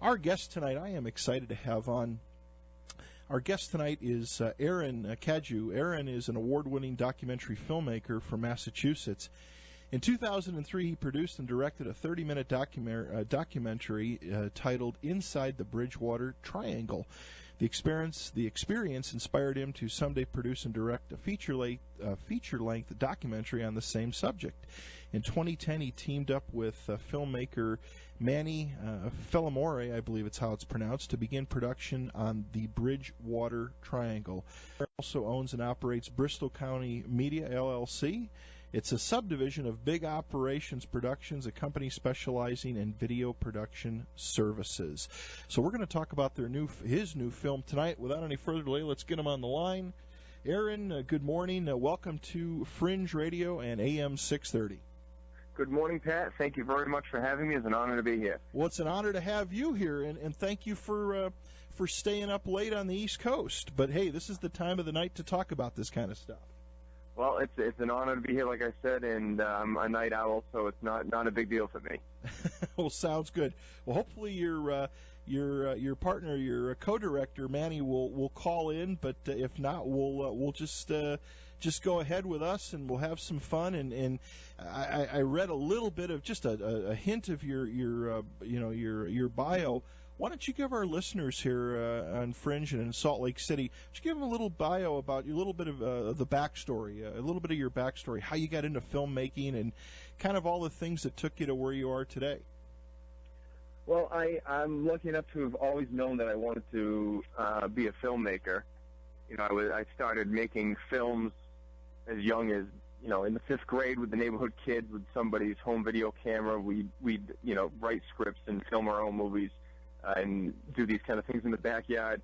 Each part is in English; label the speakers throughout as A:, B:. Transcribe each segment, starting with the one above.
A: Our guest tonight, I am excited to have on. Our guest tonight is Aaron Cadieux. Aaron is an award-winning documentary filmmaker from Massachusetts. In 2003, he produced and directed a 30-minute documentary titled Inside the Bridgewater Triangle. The experience inspired him to someday produce and direct a feature-length documentary on the same subject. In 2010, he teamed up with filmmaker Manny Fellamore, I believe it's how it's pronounced, to begin production on the Bridgewater Triangle. He also owns and operates Bristol County Media, LLC. It's a subdivision of Big Operations Productions, a company specializing in video production services. So we're going to talk about his new film tonight. Without any further delay, let's get him on the line. Aaron, good morning. Welcome to Fringe Radio and AM 630.
B: Good morning, Pat. Thank you very much for having me. It's an honor to be here.
A: Well, it's an honor to have you here, and thank you for staying up late on the East Coast. But, hey, this is the time of the night to talk about this kind of stuff.
B: Well, it's an honor to be here, like I said, and I'm a night owl, so it's not a big deal for me.
A: Well, sounds good. Well, hopefully your partner, your co-director Manny, will call in, but if not, we'll just go ahead with us, and we'll have some fun. And I read a little bit of just a hint of your bio. Why don't you give our listeners here on Fringe and in Salt Lake City, just give them a little bio about you, a little bit of the backstory, a little bit of your backstory, how you got into filmmaking, and kind of all the things that took you to where you are today.
B: Well, I'm lucky enough to have always known that I wanted to be a filmmaker. You know, I started making films as young as, in the 5th grade with the neighborhood kids with somebody's home video camera. We'd write scripts and film our own movies. And do these kind of things in the backyard.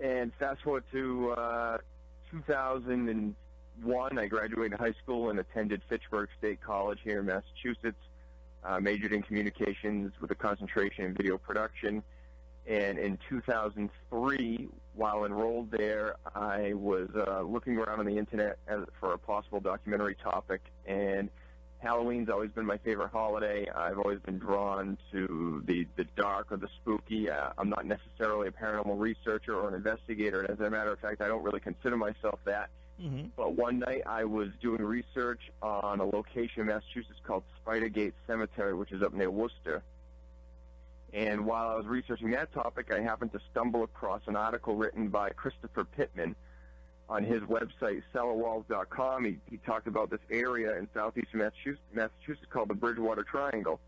B: And fast forward to 2001, I graduated high school and attended Fitchburg State College here in Massachusetts, majored in communications with a concentration in video production. And in 2003, while enrolled there, I was looking around on the Internet for a possible documentary topic, and Halloween's always been my favorite holiday. I've always been drawn to the dark or the spooky. I'm not necessarily a paranormal researcher or an investigator. As a matter of fact, I don't really consider myself that. Mm-hmm. But one night I was doing research on a location in Massachusetts called Spidergate Cemetery, which is up near Worcester. And while I was researching that topic, I happened to stumble across an article written by Christopher Pittman on his website, cellarwalls.com. He talked about this area in southeastern Massachusetts called the Bridgewater Triangle.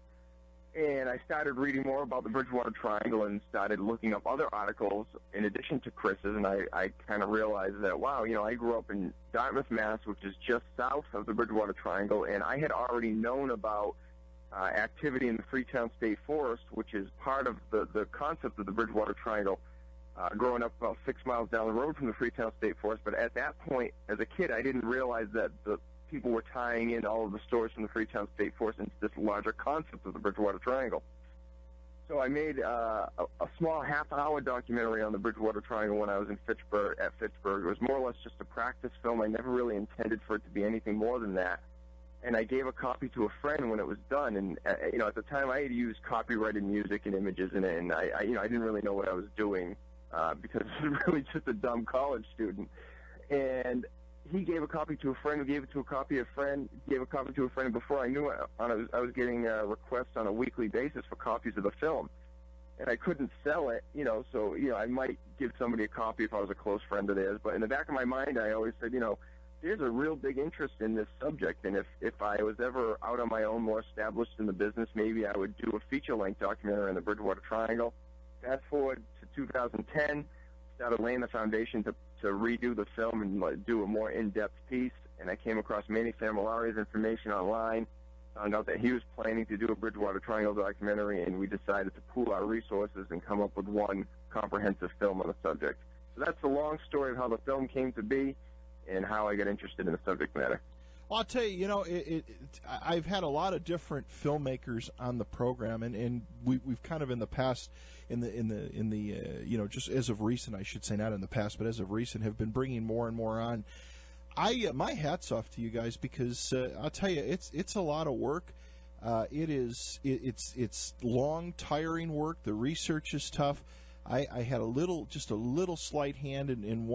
B: And I started reading more about the Bridgewater Triangle and started looking up other articles in addition to Chris's, and I kind of realized that, wow, I grew up in Dartmouth, Mass., which is just south of the Bridgewater Triangle, and I had already known about activity in the Freetown State Forest, which is part of the concept of the Bridgewater Triangle. Growing up about 6 miles down the road from the Freetown State Forest, but at that point, as a kid, I didn't realize that the people were tying in all of the stories from the Freetown State Forest into this larger concept of the Bridgewater Triangle. So I made a small half-hour documentary on the Bridgewater Triangle when I was in Fitchburg. It was more or less just a practice film. I never really intended for it to be anything more than that. And I gave a copy to a friend when it was done. And at the time, I had used copyrighted music and images in it, and I didn't really know what I was doing. Because I was really just a dumb college student. And he gave a copy to a friend who gave it to a copy of a friend, gave a copy to a friend, and before I knew it, I was getting requests on a weekly basis for copies of the film. And I couldn't sell it, so I might give somebody a copy if I was a close friend of theirs. But in the back of my mind, I always said, there's a real big interest in this subject, and if I was ever out on my own, more established in the business, maybe I would do a feature-length documentary on the Bridgewater Triangle. Fast forward to 2010, started laying the foundation to redo the film and do a more in-depth piece, and I came across Manny Fellamori's information online, found out that he was planning to do a Bridgewater Triangle documentary, and we decided to pool our resources and come up with one comprehensive film on the subject. So that's the long story of how the film came to be and how I got interested in the subject matter.
A: Well, I'll tell you, I've had a lot of different filmmakers on the program, and we've kind of in the past, just as of recent, I should say, not in the past, but as of recent, have been bringing more and more on. My hat's off to you guys because I'll tell you, it's a lot of work. It's long, tiring work. The research is tough. I had just a little slight hand in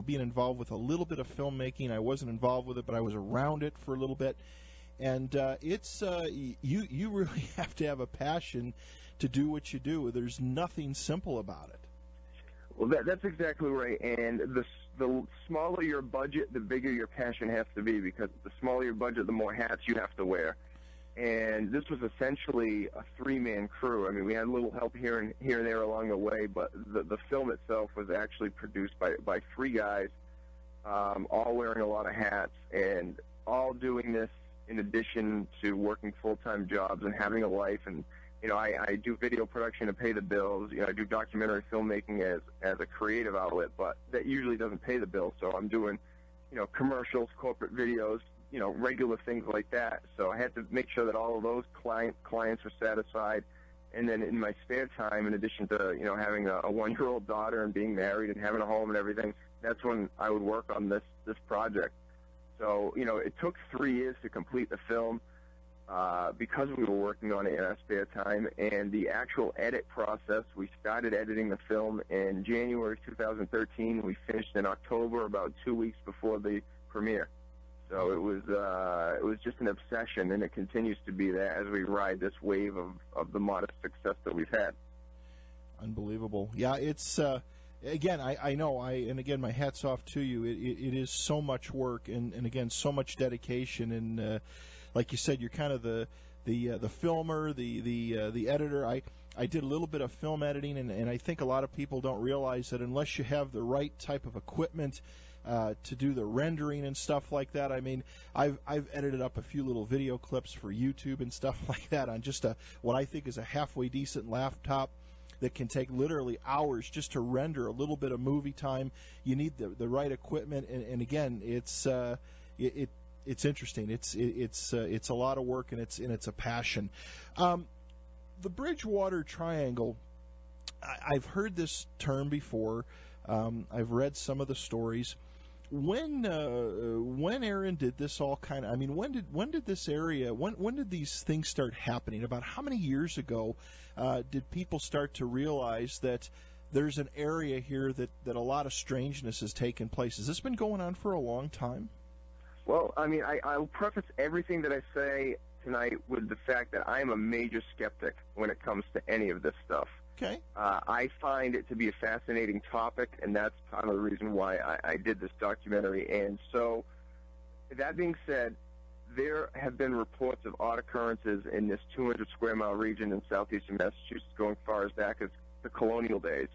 A: being involved with a little bit of filmmaking. I wasn't involved with it, but I was around it for a little bit. And you really have to have a passion to do what you do. There's nothing simple about it.
B: Well, that's exactly right. And the smaller your budget, the bigger your passion has to be, because the smaller your budget, the more hats you have to wear. And this was essentially a three-man crew. I mean, we had a little help here and there along the way, but the film itself was actually produced by three guys, all wearing a lot of hats, and all doing this in addition to working full-time jobs and having a life. And I do video production to pay the bills. I do documentary filmmaking as a creative outlet, but that usually doesn't pay the bills. So I'm doing, commercials, corporate videos, regular things like that. So I had to make sure that all of those clients were satisfied. And then in my spare time, in addition to, having a 1-year-old daughter and being married and having a home and everything, that's when I would work on this project. So, it took 3 years to complete the film. Because we were working on it in our spare time, and the actual edit process, we started editing the film in January 2013. We finished in October, about 2 weeks before the premiere. So it was just an obsession, and it continues to be that as we ride this wave of the modest success that we've had.
A: Unbelievable. Yeah, it's again, I know, and again, my hat's off to you. It is so much work, and again, so much dedication, and like you said, you're kind of the filmer, the editor. I did a little bit of film editing, and I think a lot of people don't realize that unless you have the right type of equipment to do the rendering and stuff like that. I mean, I've edited up a few little video clips for YouTube and stuff like that on just what I think is a halfway decent laptop that can take literally hours just to render a little bit of movie time. You need the right equipment, and again, it's interesting. It's a lot of work, and it's a passion. The Bridgewater Triangle. I've heard this term before. I've read some of the stories. When Aaron did this all kind of, I mean, when did this area, when did these things start happening? About how many years ago did people start to realize that there's an area here that a lot of strangeness has taken place? Has this been going on for a long time?
B: Well, I mean, I'll preface everything that I say tonight with the fact that I am a major skeptic when it comes to any of this stuff.
A: Okay.
B: I find it to be a fascinating topic, and that's part of the reason why I did this documentary. And so, that being said, there have been reports of odd occurrences in this 200-square-mile region in southeastern Massachusetts going far as back as the colonial days.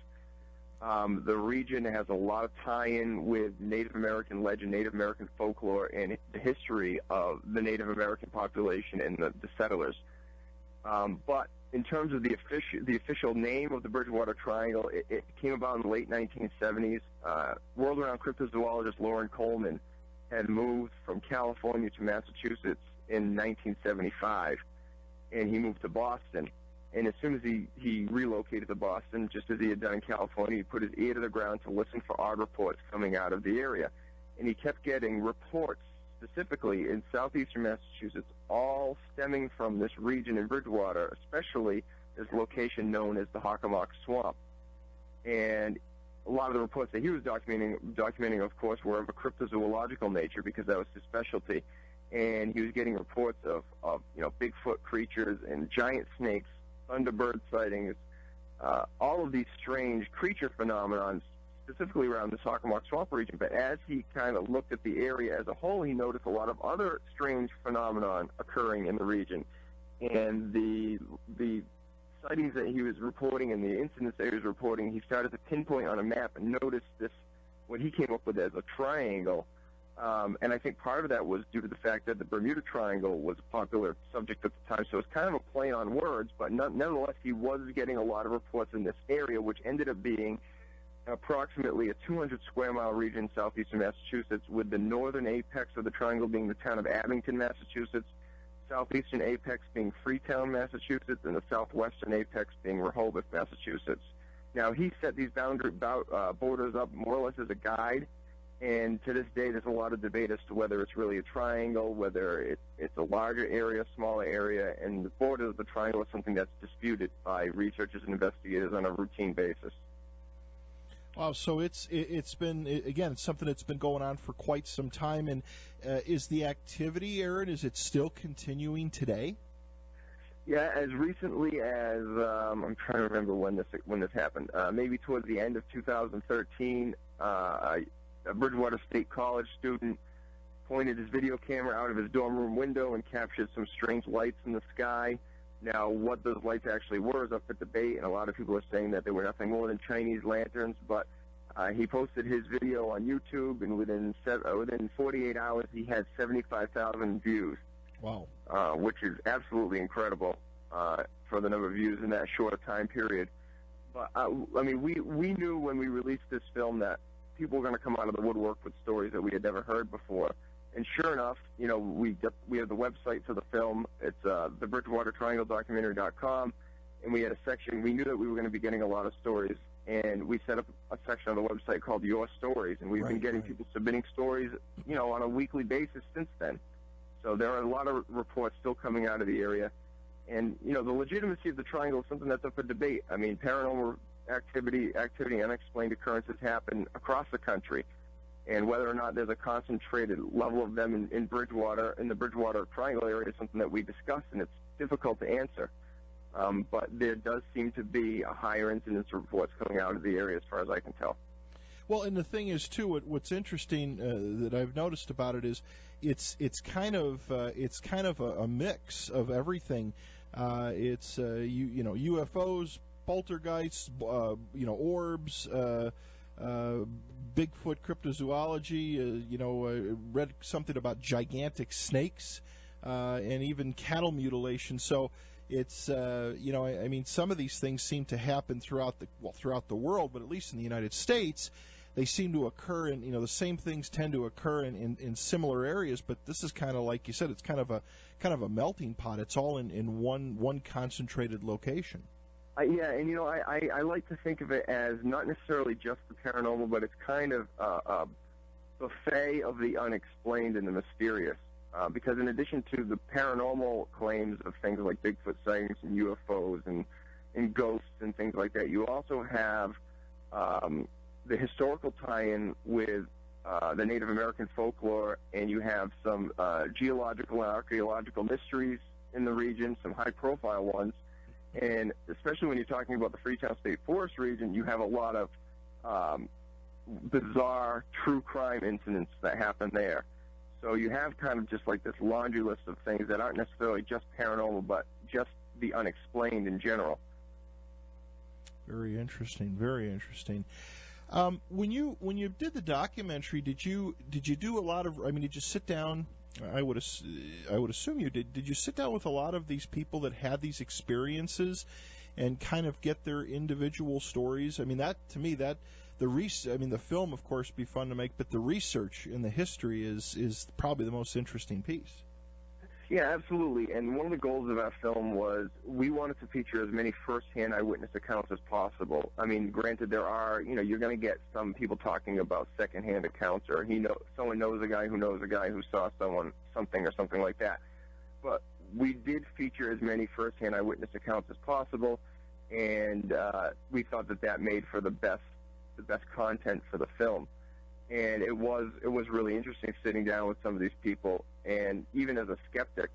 B: The region has a lot of tie-in with Native American legend, Native American folklore, and the history of the Native American population and the settlers. But in terms of the official name of the Bridgewater Triangle, it came about in the late 1970s. World-renowned cryptozoologist Loren Coleman had moved from California to Massachusetts in 1975, and he moved to Boston. And as soon as he relocated to Boston, just as he had done in California, he put his ear to the ground to listen for odd reports coming out of the area. And he kept getting reports, specifically in southeastern Massachusetts, all stemming from this region in Bridgewater, especially this location known as the Hockomock Swamp. And a lot of the reports that he was documenting, of course, were of a cryptozoological nature because that was his specialty. And he was getting reports of Bigfoot creatures and giant snakes, thunderbird sightings, all of these strange creature phenomenons, specifically around the Hockomock Swamp region. But as he kind of looked at the area as a whole, he noticed a lot of other strange phenomenon occurring in the region. And the sightings that he was reporting and the incidents that he was reporting, he started to pinpoint on a map and noticed this, what he came up with as a triangle. And I think part of that was due to the fact that the Bermuda Triangle was a popular subject at the time, so it's kind of a play on words, but nonetheless, he was getting a lot of reports in this area, which ended up being approximately a 200-square-mile region in southeastern Massachusetts, with the northern apex of the triangle being the town of Abington, Massachusetts, southeastern apex being Freetown, Massachusetts, and the southwestern apex being Rehoboth, Massachusetts. Now, he set these boundary borders up more or less as a guide, And to this day, there's a lot of debate as to whether it's really a triangle, whether it's a larger area, smaller area, and the border of the triangle is something that's disputed by researchers and investigators on a routine basis.
A: Wow, so it's been, again, it's something that's been going on for quite some time. And is the activity, Aaron, is it still continuing today?
B: Yeah, as recently as I'm trying to remember when this happened. Maybe towards the end of 2013, a Bridgewater State College student pointed his video camera out of his dorm room window and captured some strange lights in the sky. Now, what those lights actually were is up for debate, and a lot of people are saying that they were nothing more than Chinese lanterns, but he posted his video on YouTube, and within 48 hours, he had 75,000 views.
A: Wow.
B: Which is absolutely incredible for the number of views in that short time period. But, I mean, we knew when we released this film that people were going to come out of the woodwork with stories that we had never heard before. And sure enough, you know, we have the website for the film. It's the BridgewaterTriangleDocumentary.com, and we had a section. We knew that we were going to be getting a lot of stories, and we set up a section on the website called Your Stories, and we've been getting people submitting stories, you know, on a weekly basis since then. So there are a lot of reports still coming out of the area. And, you know, the legitimacy of the triangle is something that's up for debate. I mean, paranormal activity, unexplained occurrences happen across the country. And whether or not there's a concentrated level of them in Bridgewater, in the Bridgewater Triangle area, is something that we discussed, and it's difficult to answer. But there does seem to be a higher incidence of reports coming out of the area as far as I can tell.
A: Well, and the thing is, too, what's interesting that I've noticed about it is it's kind of a mix of everything. It's you know, UFOs, poltergeists, you know, orbs, Bigfoot, cryptozoology. You know, read something about gigantic snakes, and even cattle mutilation. So it's you know, I mean, some of these things seem to happen throughout the world, but at least in the United States, they seem to occur in, you know, the same things tend to occur in similar areas, but this is kind of, like you said, it's kind of a melting pot. It's all in one concentrated location.
B: Yeah, and, you know, I like to think of it as not necessarily just the paranormal, but it's kind of a buffet of the unexplained and the mysterious. Because in addition to the paranormal claims of things like Bigfoot sightings and UFOs and ghosts and things like that, you also have the historical tie-in with the Native American folklore, and you have some geological and archaeological mysteries in the region, some high-profile ones. And especially when you're talking about the Freetown State Forest region, you have a lot of bizarre true crime incidents that happen there. So you have kind of just like this laundry list of things that aren't necessarily just paranormal, but just the unexplained in general.
A: Very interesting. Very interesting. When you did the documentary, did you do a lot of? I mean, did you sit down? I would assume you did. Did you sit down with a lot of these people that had these experiences, and kind of get their individual stories? I mean, that to me, that the film, of course, be fun to make, but the research and the history is probably the most interesting piece.
B: Yeah, absolutely. And one of the goals of our film was we wanted to feature as many first-hand eyewitness accounts as possible. I mean, granted, there are, you know, you're going to get some people talking about second-hand accounts, or someone knows a guy who saw something or something like that. But we did feature as many first-hand eyewitness accounts as possible, and we thought that made for the best content for the film. And it was really interesting sitting down with some of these people. And even as a skeptic,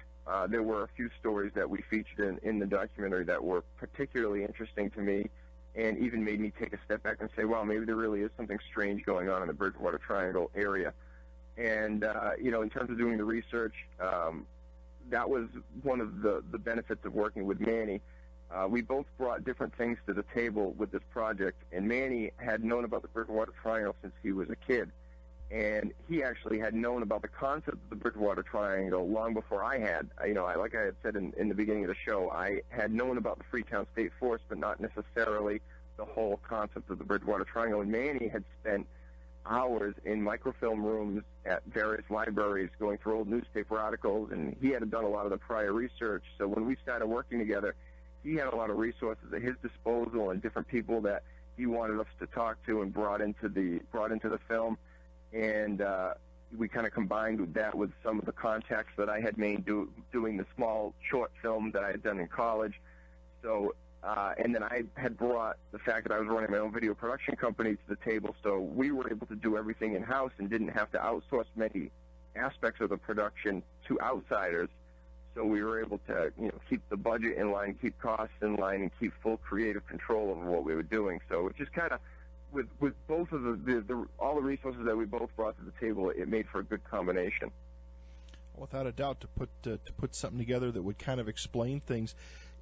B: there were a few stories that we featured in the documentary that were particularly interesting to me, and even made me take a step back and say, wow, maybe there really is something strange going on in the Bridgewater Triangle area. And, you know, in terms of doing the research, that was one of the benefits of working with Manny. We both brought different things to the table with this project, and Manny had known about the Bridgewater Triangle since he was a kid, and he actually had known about the concept of the Bridgewater Triangle long before I had. You know, like I had said in the beginning of the show, I had known about the Freetown State Forest, but not necessarily the whole concept of the Bridgewater Triangle, and Manny had spent hours in microfilm rooms at various libraries going through old newspaper articles, and he had done a lot of the prior research. So when we started working together, he had a lot of resources at his disposal and different people that he wanted us to talk to and brought into the film. and we kind of combined that with some of the contacts that I had made doing the small short film that I had done in college. So, and then I had brought the fact that I was running my own video production company to the table, so we were able to do everything in-house and didn't have to outsource many aspects of the production to outsiders. So we were able to, keep the budget in line, keep costs in line, and keep full creative control over what we were doing. So it just kind of, with both of all the resources that we both brought to the table, it made for a good combination.
A: Without a doubt, to put something together that would kind of explain things.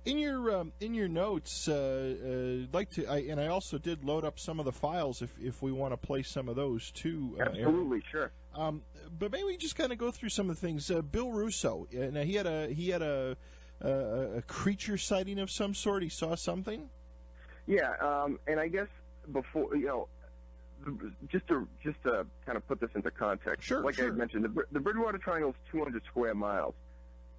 A: In your notes, I also did load up some of the files if we want to play some of those too.
B: Absolutely, sure.
A: But maybe we just kind of go through some of the things. Bill Russo, now he had a creature sighting of some sort. He saw something.
B: Yeah, and I guess before just to kind of put this into context.
A: Sure.
B: I had mentioned, the Bridgewater Triangle is 200 square miles.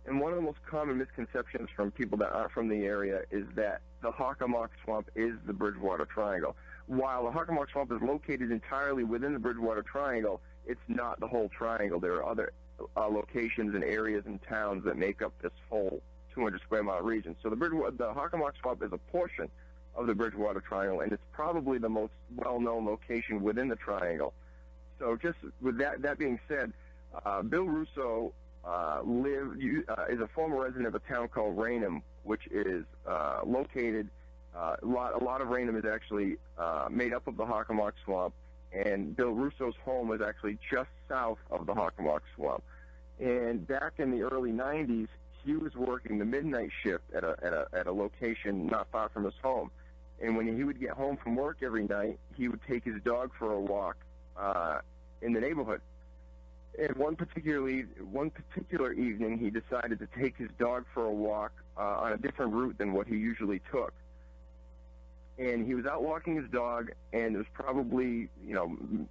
B: And one of the most common misconceptions from people that aren't from the area is that the Hockomock Swamp is the Bridgewater Triangle. While the Hockomock Swamp is located entirely within the Bridgewater Triangle, it's not the whole triangle. There are other locations and areas and towns that make up this whole 200 square mile region. So the Hockomock Swamp is a portion of the Bridgewater Triangle, and it's probably the most well-known location within the triangle. So just with that being said, Bill Russo is a former resident of a town called Raynham, which is located. A lot of Raynham is actually made up of the Hockomock Swamp, and Bill Russo's home is actually just south of the Hockomock Swamp. And back in the early '90s, he was working the midnight shift at a location not far from his home. And when he would get home from work every night, he would take his dog for a walk in the neighborhood. And one particular evening, he decided to take his dog for a walk on a different route than what he usually took. And he was out walking his dog, and it was probably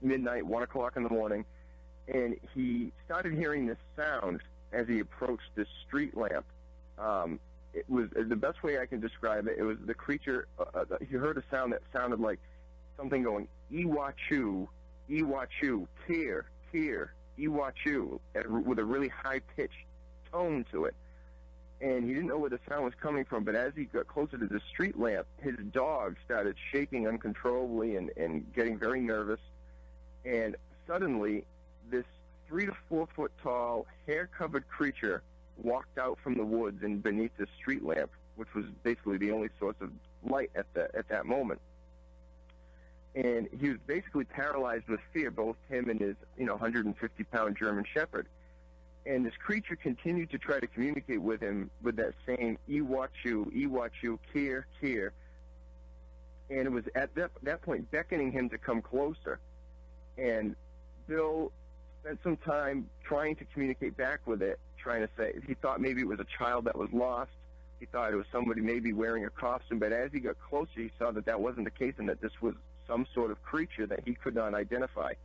B: midnight, 1 o'clock in the morning, and he started hearing this sound as he approached this street lamp. It was the best way I can describe it. It was the creature. He heard a sound that sounded like something going "Iwachu, Iwachu, tear, tear." Iwachu, with a really high-pitched tone to it. And he didn't know where the sound was coming from, but as he got closer to the street lamp, his dog started shaking uncontrollably and getting very nervous. And suddenly, this 3 to 4 foot tall, hair-covered creature walked out from the woods and beneath the street lamp, which was basically the only source of light at that moment. And he was basically paralyzed with fear, both him and his 150-pound German Shepherd. And this creature continued to try to communicate with him with that same Iwachu, Iwachu, Kier, Kier. And it was at that point beckoning him to come closer. And Bill spent some time trying to communicate back with it, trying to say, he thought maybe it was a child that was lost. He thought it was somebody maybe wearing a costume. But as he got closer, he saw that wasn't the case and that this was some sort of creature that he could not identify. He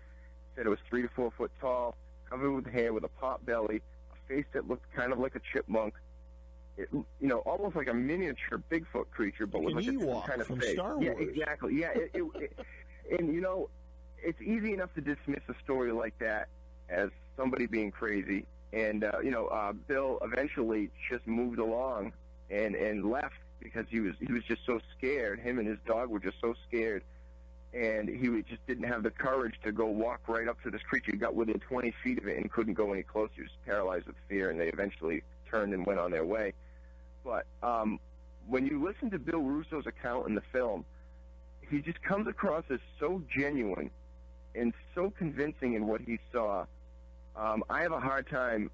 B: said it was 3 to 4 foot tall, covered with hair, with a pot belly, a face that looked kind of like a chipmunk, almost like a miniature Bigfoot creature, but with like a different kind of
A: from
B: face.
A: Star Wars.
B: Yeah, exactly. Yeah, and it's easy enough to dismiss a story like that as somebody being crazy. And Bill eventually just moved along and left because he was just so scared. Him and his dog were just so scared. And he just didn't have the courage to go walk right up to this creature. He got within 20 feet of it and couldn't go any closer. He was paralyzed with fear, and they eventually turned and went on their way. But when you listen to Bill Russo's account in the film, he just comes across as so genuine and so convincing in what he saw. I have a hard time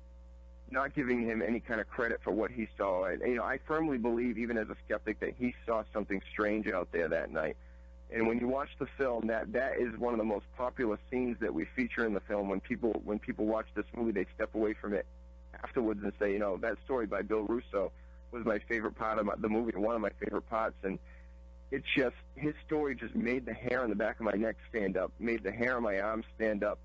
B: not giving him any kind of credit for what he saw. I firmly believe, even as a skeptic, that he saw something strange out there that night. And when you watch the film, that is one of the most popular scenes that we feature in the film. When people watch this movie, they step away from it afterwards and say, that story by Bill Russo was my favorite part of the movie, one of my favorite parts. And it's just, his story just made the hair on the back of my neck stand up, made the hair on my arms stand up.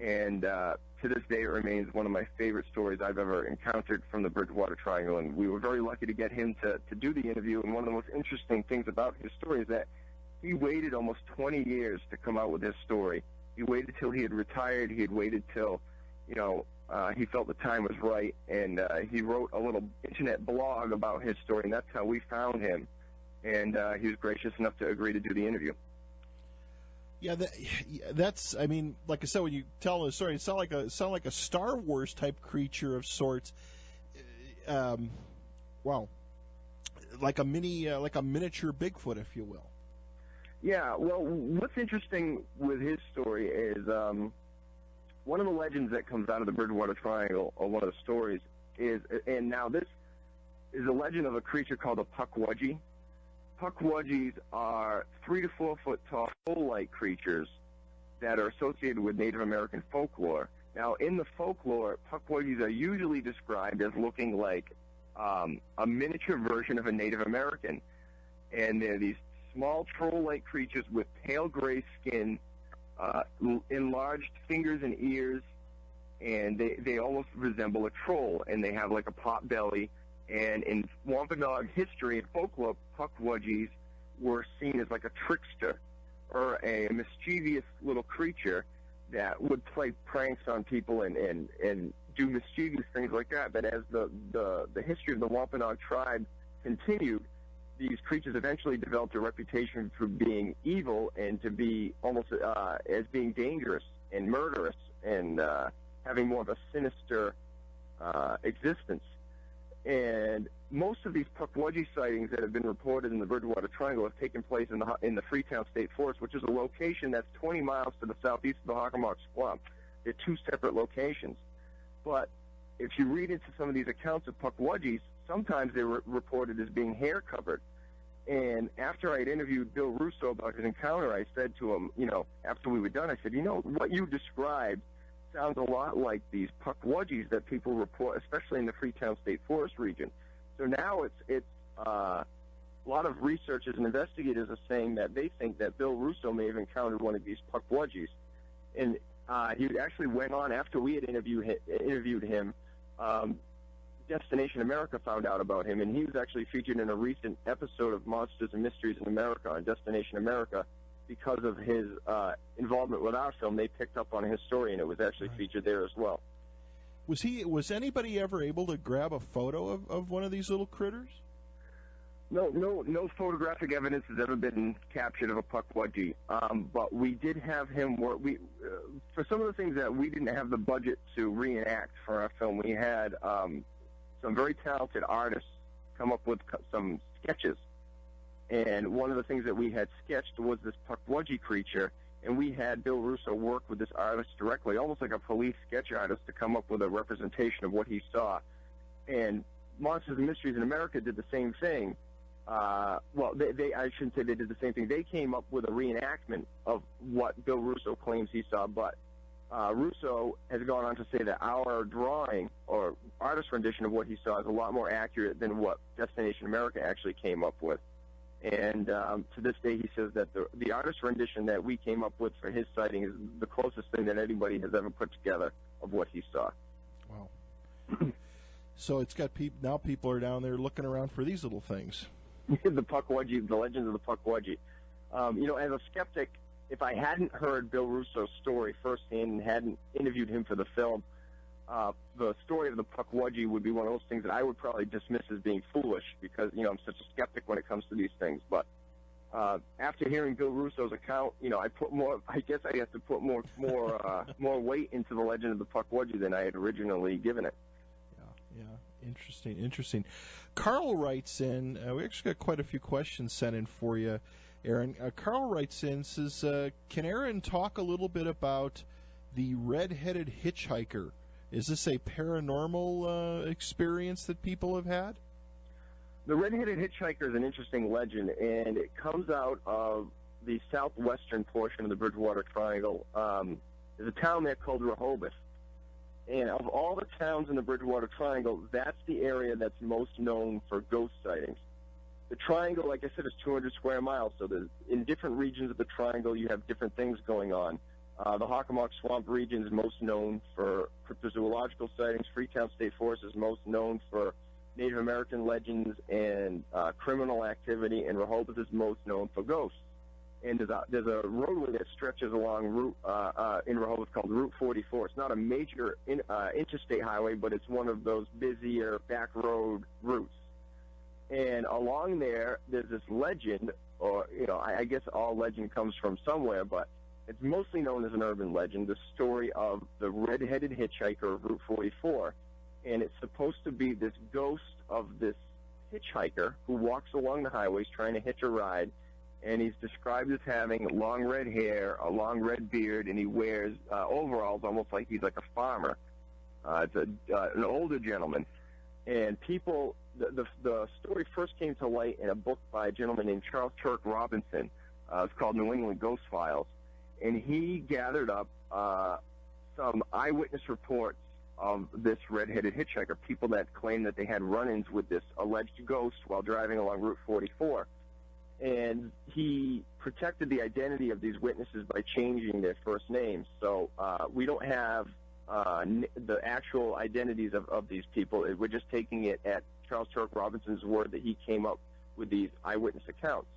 B: And to this day, it remains one of my favorite stories I've ever encountered from the Bridgewater Triangle. And we were very lucky to get him to do the interview. And one of the most interesting things about his story is that he waited almost 20 years to come out with his story. He waited till he had retired. He had waited till, he felt the time was right, and he wrote a little internet blog about his story, and that's how we found him. And he was gracious enough to agree to do the interview.
A: Yeah, that's. I mean, like I said, when you tell a story, it sound like a Star Wars type creature of sorts. Wow, like a miniature Bigfoot, if you will.
B: Yeah. Well, what's interesting with his story is one of the legends that comes out of the Bridgewater Triangle, or one of the stories, is, and now this is a legend of a creature called a Pukwudgie. Pukwudgies are 3 to 4 foot tall, troll-like creatures that are associated with Native American folklore. Now, in the folklore, Pukwudgies are usually described as looking like a miniature version of a Native American, and they're these small troll-like creatures with pale gray skin, enlarged fingers and ears, and they almost resemble a troll, and they have like a pot belly. And in Wampanoag history and folklore, Pukwudgies were seen as like a trickster or a mischievous little creature that would play pranks on people and do mischievous things like that. But as the history of the Wampanoag tribe continued, these creatures eventually developed a reputation for being evil and to be almost as being dangerous and murderous and having more of a sinister existence. And most of these Pukwudgie sightings that have been reported in the Bridgewater Triangle have taken place in the Freetown State Forest, which is a location that's 20 miles to the southeast of the Hockomock Swamp. They're two separate locations. But if you read into some of these accounts of Pukwudgies, sometimes they're reported as being hair-covered. And after I had interviewed Bill Russo about his encounter, I said to him, after we were done, I said, what you described sounds a lot like these Pukwudgies that people report, especially in the Freetown State Forest region. So now it's a lot of researchers and investigators are saying that they think that Bill Russo may have encountered one of these Pukwudgies. And he actually went on, after we had interviewed him, Destination America found out about him, and he was actually featured in a recent episode of Monsters and Mysteries in America on Destination America. Because of his involvement with our film, they picked up on his story, and it was actually featured there as well.
A: Was anybody ever able to grab a photo of one of these little critters?
B: No photographic evidence has ever been captured of a Pukwudgie. But we did have him work. For some of the things that we didn't have the budget to reenact for our film, we had some very talented artists come up with some sketches. And one of the things that we had sketched was this Pukwudgie creature, and we had Bill Russo work with this artist directly, almost like a police sketch artist, to come up with a representation of what he saw. And Monsters and Mysteries in America did the same thing. I shouldn't say they did the same thing. They came up with a reenactment of what Bill Russo claims he saw, but Russo has gone on to say that our drawing or artist rendition of what he saw is a lot more accurate than what Destination America actually came up with. And to this day, he says that the artist rendition that we came up with for his sighting is the closest thing that anybody has ever put together of what he saw.
A: Wow. So it's got now people are down there looking around for these little things.
B: The Pukwudgie, the legends of the Pukwudgie. As a skeptic, if I hadn't heard Bill Russo's story firsthand and hadn't interviewed him for the film, the story of the Pukwudgie would be one of those things that I would probably dismiss as being foolish because, I'm such a skeptic when it comes to these things. But after hearing Bill Russo's account, I guess I have to put more weight into the legend of the Pukwudgie than I had originally given it.
A: Yeah. Interesting. Carl writes in, we actually got quite a few questions sent in for you, Aaron. Carl writes in, says, can Aaron talk a little bit about the red-headed hitchhiker? Is this a paranormal experience that people have had?
B: The red-headed hitchhiker is an interesting legend, and it comes out of the southwestern portion of the Bridgewater Triangle. There's a town there called Rehoboth. And of all the towns in the Bridgewater Triangle, that's the area that's most known for ghost sightings. The triangle, like I said, is 200 square miles, so in different regions of the triangle you have different things going on. The Hockomock Swamp region is most known for cryptozoological sightings. Freetown State Forest is most known for Native American legends and criminal activity, and Rehoboth is most known for ghosts. And there's a roadway that stretches along in Rehoboth called Route 44. It's not a major interstate highway, but it's one of those busier back road routes. And along there's this legend, or I guess all legend comes from somewhere, but it's mostly known as an urban legend, the story of the red-headed hitchhiker of Route 44. And it's supposed to be this ghost of this hitchhiker who walks along the highways trying to hitch a ride. And he's described as having long red hair, a long red beard, and he wears overalls almost like he's like a farmer. It's an older gentleman. And people, the story first came to light in a book by a gentleman named Charles Turk Robinson. It's called New England Ghost Files. And he gathered up some eyewitness reports of this red-headed hitchhiker, people that claim that they had run-ins with this alleged ghost while driving along Route 44. And he protected the identity of these witnesses by changing their first names. So we don't have the actual identities of these people. We're just taking it at Charles Turk Robinson's word that he came up with these eyewitness accounts.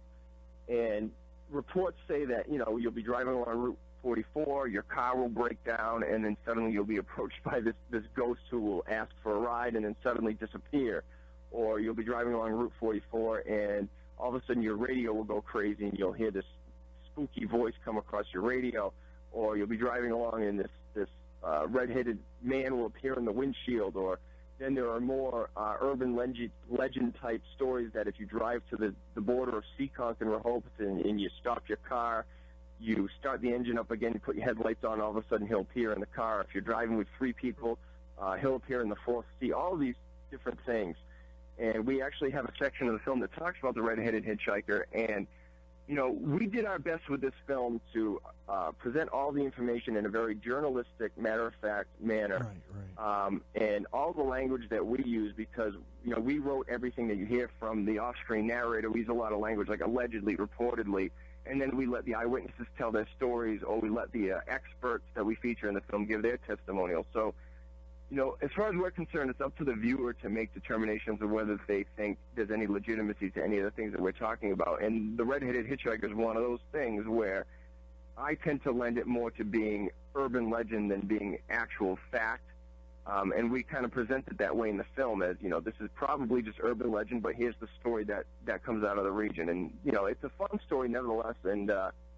B: And reports say that, you'll be driving along Route 44, your car will break down, and then suddenly you'll be approached by this ghost who will ask for a ride and then suddenly disappear. Or you'll be driving along Route 44 and all of a sudden your radio will go crazy and you'll hear this spooky voice come across your radio. Or you'll be driving along and this red-headed man will appear in the windshield. Or then there are more urban legend-type stories that if you drive to the border of Seekonk and Rehoboth and you stop your car, you start the engine up again, you put your headlights on, all of a sudden he'll appear in the car. If you're driving with three people, he'll appear in the fourth seat. All of these different things. And we actually have a section of the film that talks about the red-headed hitchhiker. And, we did our best with this film to present all the information in a very journalistic, matter-of-fact manner.
A: Right.
B: And all the language that we use, because, we wrote everything that you hear from the off-screen narrator. We use a lot of language like allegedly, reportedly. And then we let the eyewitnesses tell their stories, or we let the experts that we feature in the film give their testimonial. So, as far as we're concerned, it's up to the viewer to make determinations of whether they think there's any legitimacy to any of the things that we're talking about. And the red-headed hitchhiker is one of those things where I tend to lend it more to being urban legend than being actual fact. And we kind of present it that way in the film as, this is probably just urban legend, but here's the story that comes out of the region. And, it's a fun story nevertheless, and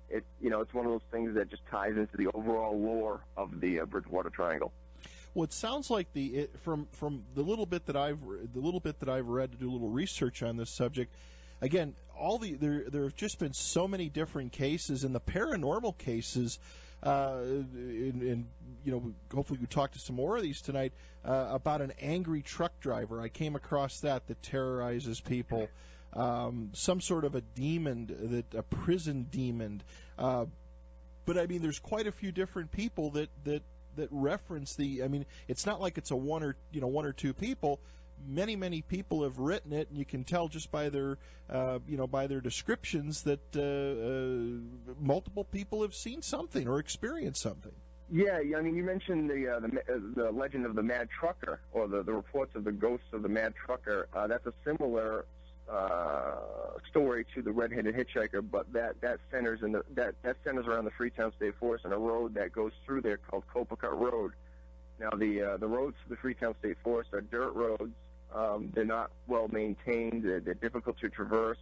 B: it's one of those things that just ties into the overall lore of the Bridgewater Triangle.
A: Well, it sounds like from the little bit that I've read to do a little research on this subject. Again, there have just been so many different cases, and the paranormal cases. And hopefully we talk to some more of these tonight about an angry truck driver. I came across that terrorizes people. Some sort of a demon, a prison demon. But I mean, there's quite a few different people that reference the. I mean, it's not like it's a one or two people. Many people have written it, and you can tell just by their descriptions that multiple people have seen something or experienced something.
B: Yeah, I mean, you mentioned the legend of the Mad Trucker, or the reports of the ghosts of the Mad Trucker. That's a similar story to the red-headed hitchhiker, but that centers around the Freetown State Forest and a road that goes through there called Copacut Road. Now, the roads to the Freetown State Forest are dirt roads. They're not well maintained. They're difficult to traverse,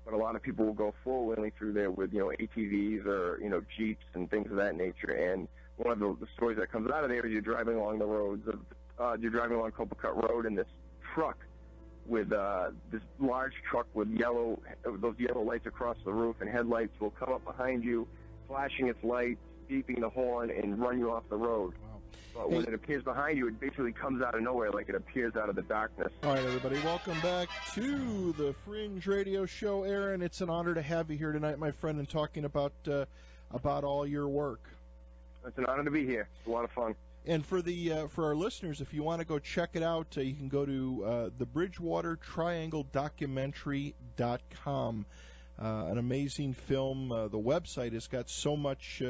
B: but a lot of people will go four-wheeling through there with ATVs or Jeeps and things of that nature. And one of the stories that comes out of there is you're driving along the roads you're driving along Copacut Road, and this truck with this large truck with those yellow lights across the roof and headlights will come up behind you, flashing its lights, beeping the horn, and run you off the road. But when it appears behind you, it basically comes out of nowhere, like it appears out of the darkness.
A: All right, everybody, welcome back to the Fringe Radio Show. Aaron, it's an honor to have you here tonight, my friend, and talking about all your work.
B: It's an honor to be here. It's a lot of fun.
A: And for our listeners, if you want to go check it out, you can go to the BridgewaterTriangleDocumentary.com. An amazing film. The website has got so much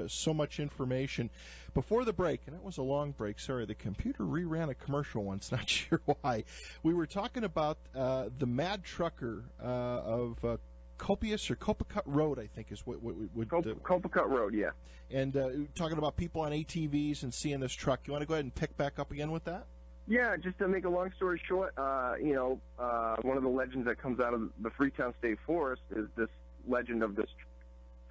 A: information. Before the break, and it was a long break, sorry, the computer reran a commercial once, not sure why. We were talking about the Mad Trucker of Copious or Copacut Road, I think, is what would.
B: Copacut Road, yeah.
A: And talking about people on ATVs and seeing this truck. You want to go ahead and pick back up again with that?
B: Yeah, just to make a long story short, one of the legends that comes out of the Freetown State Forest is this legend of this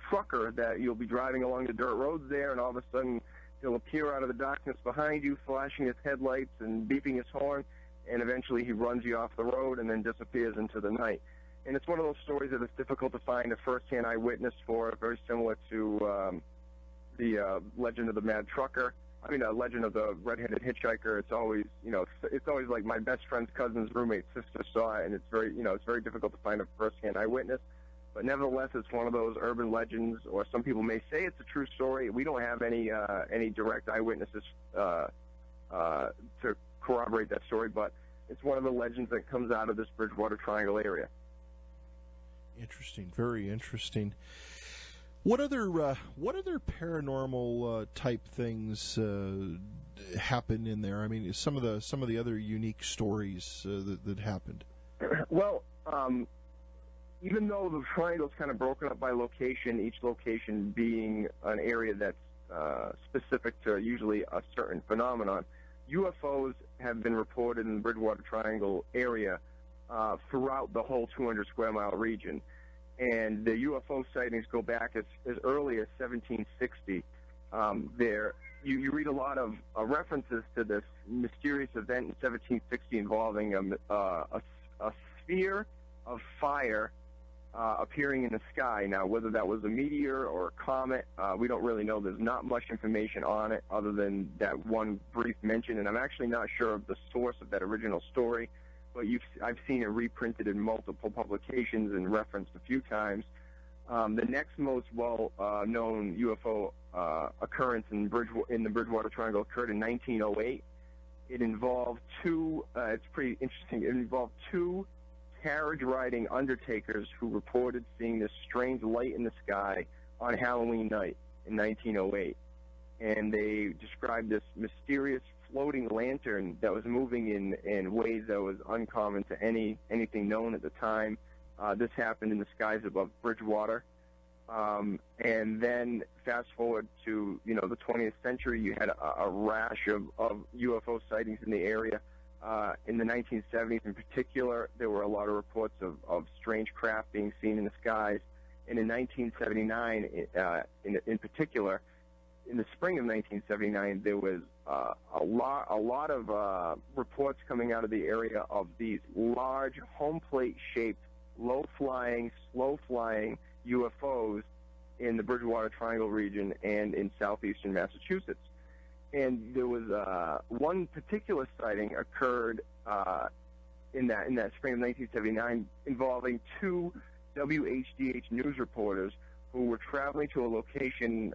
B: trucker that you'll be driving along the dirt roads there, and all of a sudden he'll appear out of the darkness behind you, flashing his headlights and beeping his horn, and eventually he runs you off the road and then disappears into the night. And it's one of those stories that it's difficult to find a first-hand eyewitness for, very similar to the legend of the Mad Trucker. I mean, a legend of the red-headed hitchhiker. It's always, it's always like my best friend's cousin's roommate's sister saw it, and it's very difficult to find a first-hand eyewitness. But nevertheless, it's one of those urban legends, or some people may say it's a true story. We don't have any direct eyewitnesses to corroborate that story, but it's one of the legends that comes out of this Bridgewater Triangle area.
A: Interesting, very interesting. What other paranormal type things happen in there? I mean, some of the other unique stories that happened.
B: Well, even though the triangle is kind of broken up by location, each location being an area that's specific to usually a certain phenomenon, UFOs have been reported in the Bridgewater Triangle area throughout the whole 200-square-mile region. And the UFO sightings go back as early as 1760. You read a lot of references to this mysterious event in 1760 involving a sphere of fire appearing in the sky. Now, whether that was a meteor or a comet, we don't really know. There's not much information on it other than that one brief mention, and I'm actually not sure of the source of that original story, but I've seen it reprinted in multiple publications and referenced a few times. The next most well-known UFO occurrence in the Bridgewater Triangle occurred in 1908. It involved it's pretty interesting, it involved two carriage-riding undertakers who reported seeing this strange light in the sky on Halloween night in 1908. And they described this mysterious floating lantern that was moving in ways that was uncommon to anything known at the time. This happened in the skies above Bridgewater. And then fast forward to the 20th century, you had a rash of UFO sightings in the area. In the 1970s in particular, there were a lot of reports of strange craft being seen in the skies. And in 1979, in particular, in the spring of 1979, there was a lot of reports coming out of the area of these large home plate-shaped, low-flying, slow-flying UFOs in the Bridgewater Triangle region and in southeastern Massachusetts. And there was one particular sighting occurred in that spring of 1979 involving two WHDH news reporters who were traveling to a location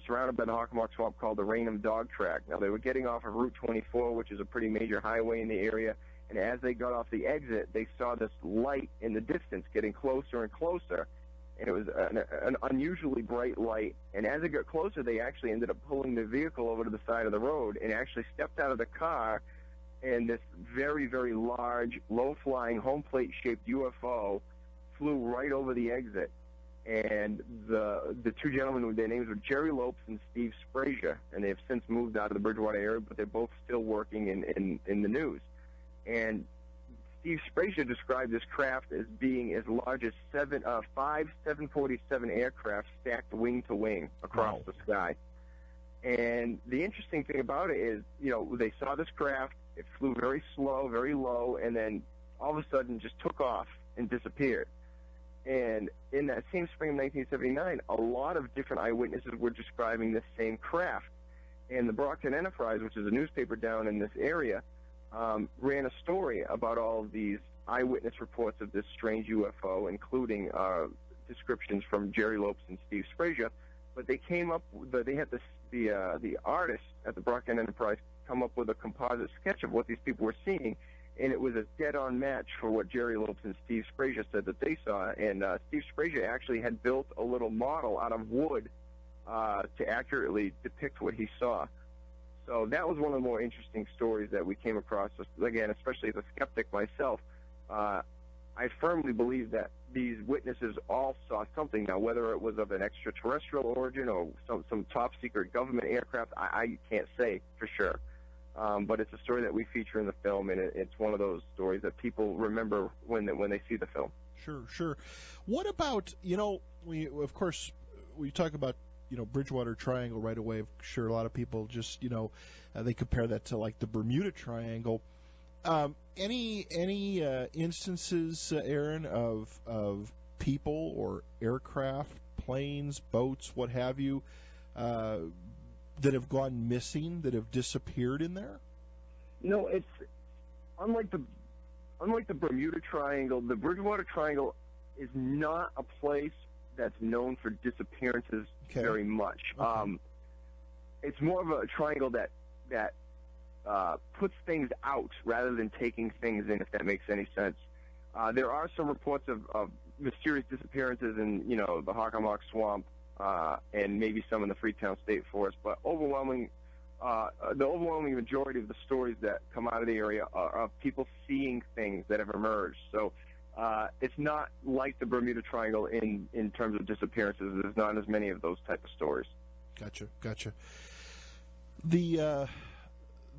B: surrounded by the Hockomock Swamp called the Rainham Dog Track. Now, they were getting off of Route 24, which is a pretty major highway in the area, and as they got off the exit, they saw this light in the distance getting closer and closer, and it was an unusually bright light. And as it got closer, they actually ended up pulling the vehicle over to the side of the road and actually stepped out of the car, and this very, very large, low-flying, home plate-shaped UFO flew right over the exit. And the two gentlemen, their names were Jerry Lopes and Steve Sprazier, and they have since moved out of the Bridgewater area, but they're both still working in the news. And Steve Sprazier described this craft as being as large as five 747 aircraft stacked wing to wing across the sky. And the interesting thing about it is, they saw this craft, it flew very slow, very low, and then all of a sudden just took off and disappeared. And in that same spring of 1979, a lot of different eyewitnesses were describing this same craft. And the Brockton Enterprise, which is a newspaper down in this area, ran a story about all of these eyewitness reports of this strange UFO, including descriptions from Jerry Lopes and Steve Sprazier. But they came up, they had the artist at the Brockton Enterprise come up with a composite sketch of what these people were seeing, and it was a dead-on match for what Jerry Lopes and Steve Sprazier said that they saw. And Steve Sprazier actually had built a little model out of wood to accurately depict what he saw. So that was one of the more interesting stories that we came across, again, especially as a skeptic myself. I firmly believe that these witnesses all saw something. Now, whether it was of an extraterrestrial origin or some top-secret government aircraft, I can't say for sure. But it's a story that we feature in the film, and it's one of those stories that people remember when they see the film.
A: Sure. What about, we talk about, Bridgewater Triangle right away. I'm sure a lot of people just, they compare that to like the Bermuda Triangle. Any instances, Aaron, of people or aircraft, planes, boats, what have you, that have gone missing, that have disappeared in there?
B: No, it's unlike the Bermuda Triangle. The Bridgewater Triangle is not a place that's known for disappearances very much.
A: Okay.
B: It's more of a triangle that puts things out rather than taking things in, if that makes any sense. There are some reports of mysterious disappearances in, the Hockomock Swamp and maybe some in the Freetown State Forest, but the overwhelming majority of the stories that come out of the area are of people seeing things that have emerged. So it's not like the Bermuda Triangle in terms of disappearances. There's not as many of those type of stories.
A: Gotcha.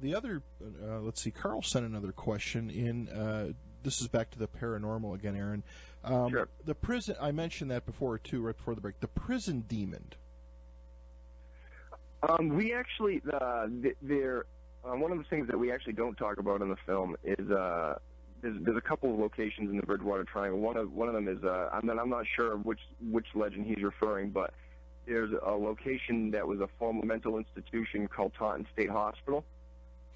A: The other, let's see, Carl sent another question in. This is back to the paranormal again, Aaron.
B: Sure.
A: The prison, I mentioned that before, too, right before the break. The prison demon.
B: We actually, one of the things that we actually don't talk about in the film is there's a couple of locations in the Bridgewater Triangle. One of them is, I'm not sure which legend he's referring, but there's a location that was a former mental institution called Taunton State Hospital.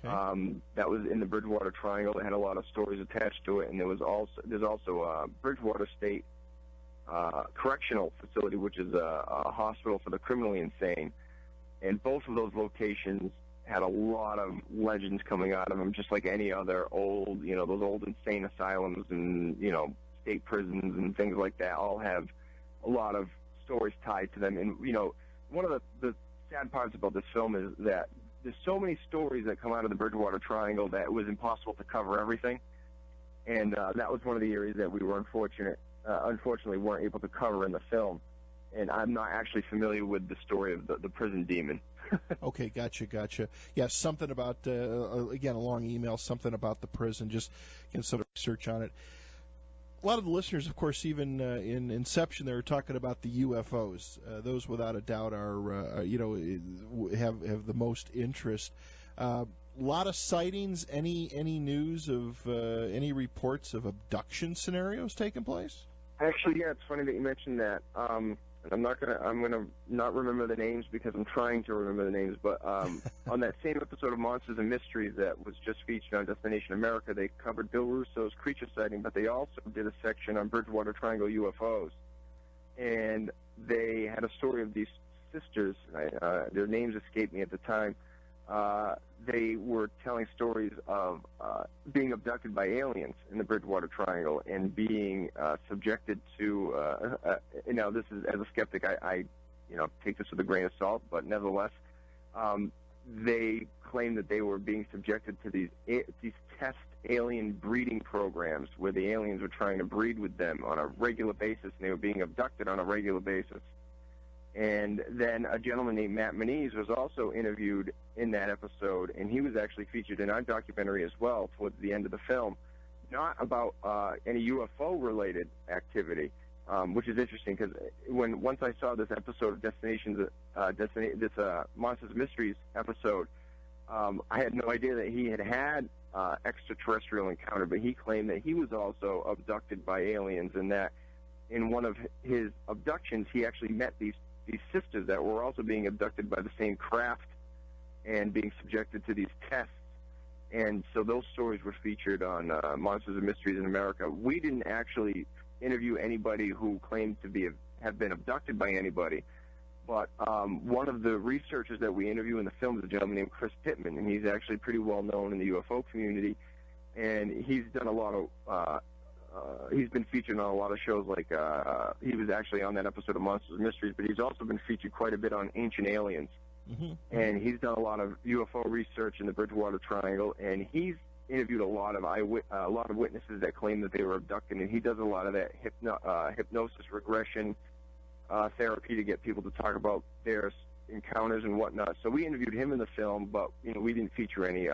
A: Okay.
B: That was in the Bridgewater Triangle. It had a lot of stories attached to it, and there's also a Bridgewater State Correctional Facility, which is a hospital for the criminally insane. And both of those locations had a lot of legends coming out of them, just like any other old, those old insane asylums and, state prisons and things like that all have a lot of stories tied to them. And, one of the sad parts about this film is that there's so many stories that come out of the Bridgewater Triangle that it was impossible to cover everything. And that was one of the areas that we were unfortunately weren't able to cover in the film. And I'm not actually familiar with the story of the prison demon.
A: Okay, gotcha. Yeah, something about, again, a long email, something about the prison, just can sort of research on it. A lot of the listeners, of course, even in Inception, they were talking about the UFOs. Those, without a doubt, are, have the most interest. A lot of sightings. Any news of any reports of abduction scenarios taking place?
B: Actually, yeah, it's funny that you mentioned that. I'm gonna not remember the names because I'm trying to remember the names. But on that same episode of Monsters and Mysteries that was just featured on Destination America, they covered Bill Russo's creature sighting, but they also did a section on Bridgewater Triangle UFOs, and they had a story of these sisters. Their names escaped me at the time. They were telling stories of being abducted by aliens in the Bridgewater Triangle and being subjected to. Now, this is, as a skeptic, I take this with a grain of salt, but nevertheless, they claim that they were being subjected to these test alien breeding programs where the aliens were trying to breed with them on a regular basis, and they were being abducted on a regular basis. And then a gentleman named Matt Moniz was also interviewed in that episode, and he was actually featured in our documentary as well towards the end of the film, not about any UFO-related activity, which is interesting because once I saw this episode of this Monsters Mysteries episode, I had no idea that he had extraterrestrial encounter, but he claimed that he was also abducted by aliens, and that in one of his abductions he actually met these sisters that were also being abducted by the same craft and being subjected to these tests. And so those stories were featured on Monsters and Mysteries in America. We didn't actually interview anybody who claimed to have been abducted by anybody, but one of the researchers that we interview in the film is a gentleman named Chris Pittman, and he's actually pretty well known in the UFO community, and he's done a lot of he's been featured on a lot of shows, like he was actually on that episode of Monsters and Mysteries, but he's also been featured quite a bit on Ancient Aliens. Mm-hmm. And he's done a lot of UFO research in the Bridgewater Triangle, and he's interviewed a lot of witnesses that claim that they were abducted, and he does a lot of that hypnosis regression therapy to get people to talk about their encounters and whatnot. So we interviewed him in the film, but we didn't feature any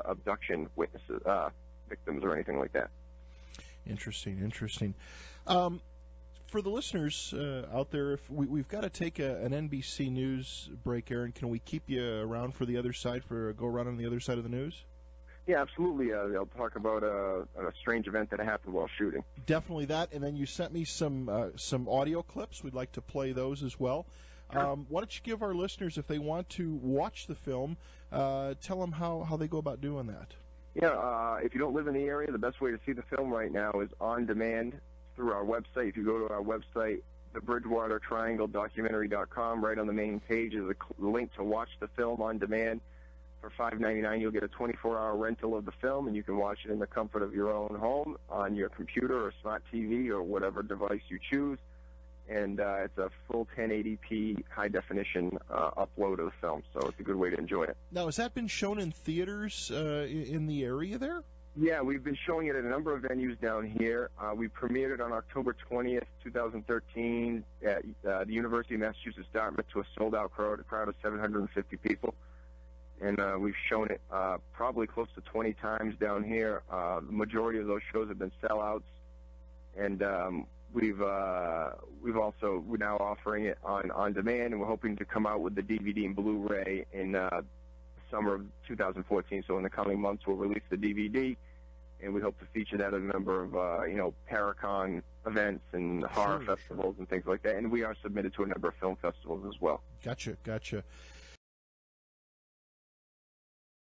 B: abduction witnesses, victims, or anything like that.
A: Interesting. For the listeners out there, if we've got to take an NBC News break, Aaron, can we keep you around for the other side, for a go around on the other side of the news?
B: Yeah, absolutely. They'll talk about a strange event that happened while shooting.
A: Definitely that. And then you sent me some audio clips. We'd like to play those as well. Sure. Why don't you give our listeners, if they want to watch the film, tell them how they go about doing that?
B: Yeah, if you don't live in the area, the best way to see the film right now is on demand through our website. If you go to our website, thebridgewatertriangledocumentary.com, right on the main page is a link to watch the film on demand. For $5.99, you'll get a 24-hour rental of the film, and you can watch it in the comfort of your own home on your computer or smart TV or whatever device you choose. And it's a full 1080p high-definition upload of the film, so it's a good way to enjoy it.
A: Now, has that been shown in theaters in the area there?
B: Yeah, we've been showing it at a number of venues down here. We premiered it on October 20th, 2013 at the University of Massachusetts, Dartmouth, to a sold-out crowd of 750 people. And we've shown it probably close to 20 times down here. The majority of those shows have been sellouts. And we're now offering it on demand, and we're hoping to come out with the DVD and Blu-ray in summer of 2014. So in the coming months, we'll release the DVD, and we hope to feature that at a number of Paracon events and horror festivals and things like that. And we are submitted to a number of film festivals as well.
A: Gotcha.